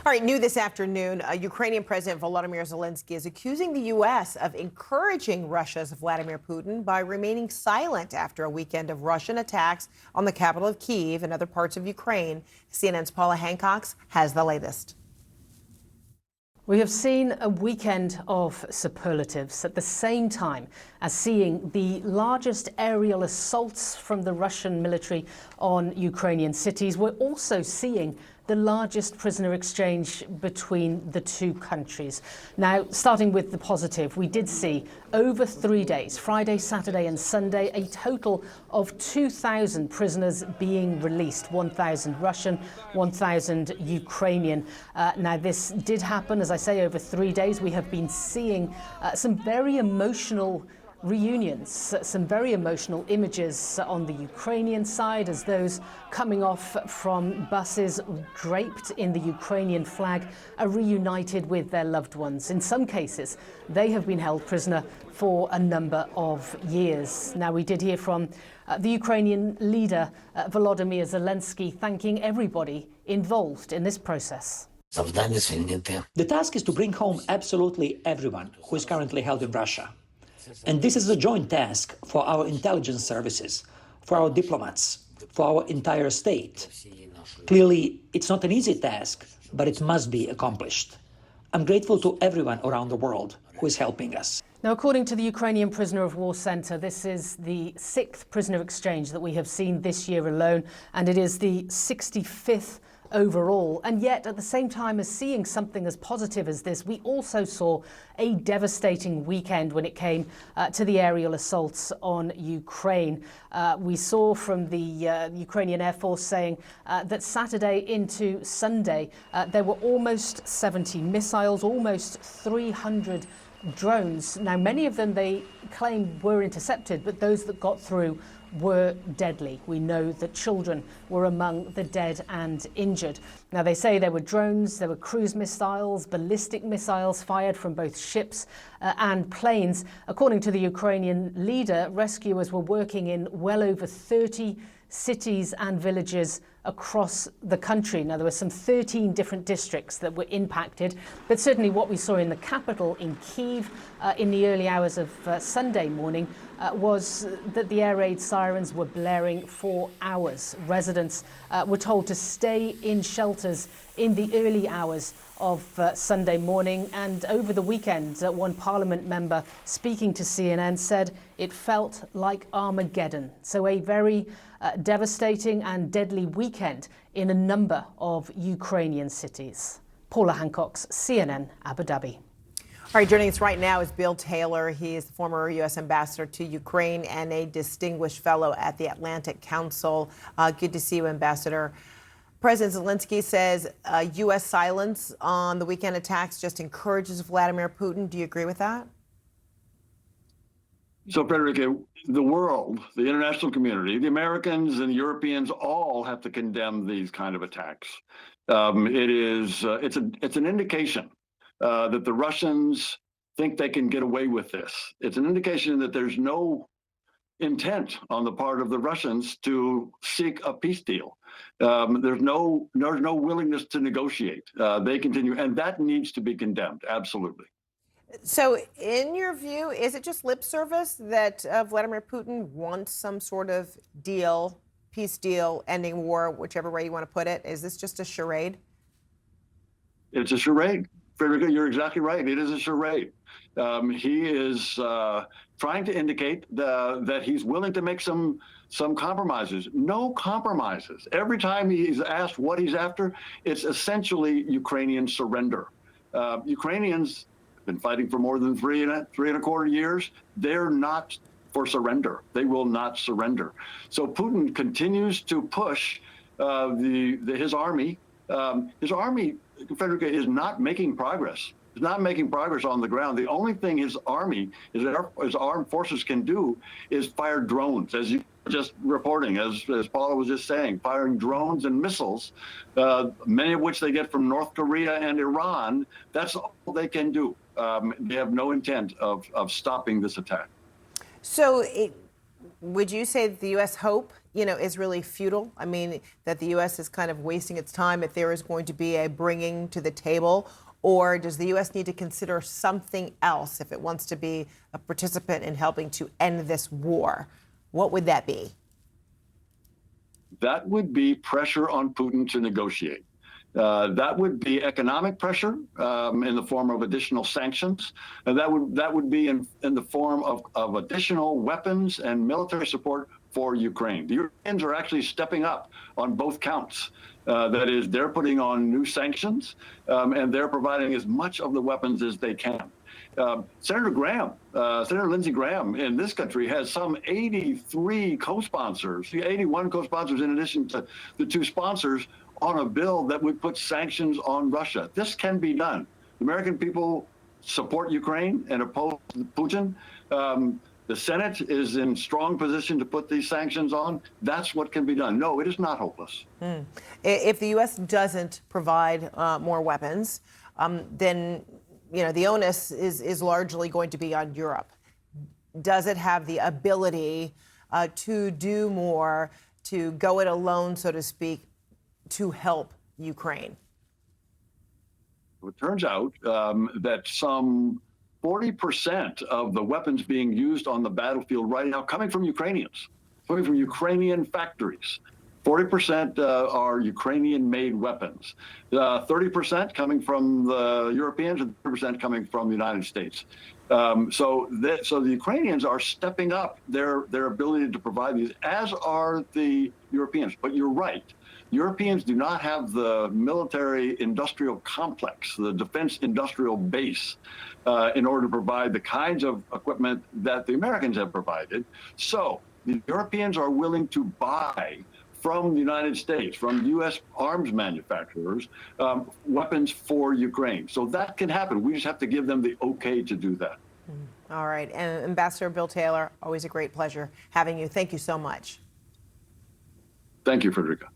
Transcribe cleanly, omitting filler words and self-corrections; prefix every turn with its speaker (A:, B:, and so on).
A: right, new this afternoon, Ukrainian President Volodymyr Zelensky is accusing the U.S. of encouraging Russia's Vladimir Putin by remaining silent after a weekend of Russian attacks on the capital of Kyiv and other parts of Ukraine. CNN's Paula Hancock has the latest.
B: We have seen a weekend of superlatives at the same time as seeing the largest aerial assaults from the Russian military on Ukrainian cities. We're also seeing the largest prisoner exchange between the two countries. Now, starting with the positive, we did see over 3 days, Friday, Saturday and Sunday, a total of 2,000 prisoners being released, 1,000 Russian, 1,000 Ukrainian. Now, this did happen, as I say, over 3 days. We have been seeing some very emotional reunions, some very emotional images on the Ukrainian side as those coming off from buses draped in the Ukrainian flag are reunited with their loved ones. In some cases, they have been held prisoner for a number of years. Now, we did hear from the Ukrainian leader, Volodymyr Zelensky, thanking everybody involved in this process.
C: The task is to bring home absolutely everyone who is currently held in Russia. And this is a joint task for our intelligence services, for our diplomats, for our entire state. Clearly, it's not an easy task, but it must be accomplished. I'm grateful to everyone around the world who is helping us.
B: Now, according to the Ukrainian Prisoner of War Centre, this is the 6th prisoner exchange that we have seen this year alone, and it is the 65th overall. And yet, at the same time as seeing something as positive as this, we also saw a devastating weekend when it came to the aerial assaults on Ukraine. We saw from the Ukrainian Air Force saying that Saturday into Sunday, there were almost 70 missiles, almost 300 drones. Now, many of them they claim were intercepted, but those that got through were deadly. We know that children were among the dead and injured. Now, they say there were drones, there were cruise missiles, ballistic missiles fired from both ships and planes. According to the Ukrainian leader, rescuers were working in well over 30 cities and villages across the country. Now, there were some 13 different districts that were impacted, but certainly what we saw in the capital, in Kyiv, in the early hours of Sunday morning, was that the air raid sirens were blaring for hours. Residents were told to stay in shelters in the early hours of Sunday morning. And over the weekend, one parliament member speaking to CNN said it felt like Armageddon. So a very devastating and deadly weekend in a number of Ukrainian cities. Paula Hancock, CNN, Abu Dhabi.
A: All right, joining us right now is Bill Taylor. He is the former U.S. ambassador to Ukraine and a distinguished fellow at the Atlantic Council. Good to see you, Ambassador. President Zelensky says U.S. silence on the weekend attacks just encourages Vladimir Putin. Do you agree with that?
D: So, Frederica, the world, the international community, the Americans and the Europeans all have to condemn these kind of attacks. It's an indication that the Russians think they can get away with this. It's an indication that there's no intent on the part of the Russians to seek a peace deal. There's no willingness to negotiate. They continue, and that needs to be condemned, absolutely.
A: So, in your view, is it just lip service that Vladimir Putin wants some sort of deal, peace deal, ending war, whichever way you want to put it? Is this just a charade?
D: It's a charade. Frederica, you're exactly right. It is a charade. He is trying to indicate that he's willing to make some compromises. No compromises. Every time he's asked what he's after, it's essentially Ukrainian surrender. Ukrainians have been fighting for more than three and a quarter years. They're not for surrender. They will not surrender. So Putin continues to push his army. His army, Frederica, is not making progress. It's not making progress on the ground. The only thing his army, his armed forces can do is fire drones, as you were just reporting, as Paula was just saying, firing drones and missiles, many of which they get from North Korea and Iran. That's all they can do. They have no intent of stopping this attack.
A: So Would you say that the U.S. hope, is really futile? I mean, that the U.S. is kind of wasting its time if there is going to be a bringing to the table? Or does the U.S. need to consider something else if it wants to be a participant in helping to end this war? What would that be?
D: That would be pressure on Putin to negotiate. That would be economic pressure in the form of additional sanctions. And that would be in the form of additional weapons and military support for Ukraine. The Europeans are actually stepping up on both counts. That is, they're putting on new sanctions and they're providing as much of the weapons as they can. Senator Lindsey Graham in this country has some 83 co-sponsors, 81 co-sponsors in addition to the two sponsors on a bill that would put sanctions on Russia. This can be done. The American people support Ukraine and oppose Putin. The Senate is in strong position to put these sanctions on. That's what can be done. No, it is not hopeless.
A: If the U.S. doesn't provide more weapons, then the onus is largely going to be on Europe. Does it have the ability to do more, to go it alone, so to speak, to help Ukraine?
D: It turns out that some 40% of the weapons being used on the battlefield right now coming from Ukrainians, coming from Ukrainian factories. 40% are Ukrainian-made weapons, 30% coming from the Europeans, and 30% coming from the United States. So the Ukrainians are stepping up their ability to provide these, as are the Europeans. But you're right. Europeans do not have the military-industrial complex, the defense-industrial base, in order to provide the kinds of equipment that the Americans have provided. So the Europeans are willing to buy from the United States, from U.S. arms manufacturers, weapons for Ukraine. So that can happen. We just have to give them the okay to do that.
A: All right. And Ambassador Bill Taylor, always a great pleasure having you. Thank you so much.
D: Thank you, Frederica.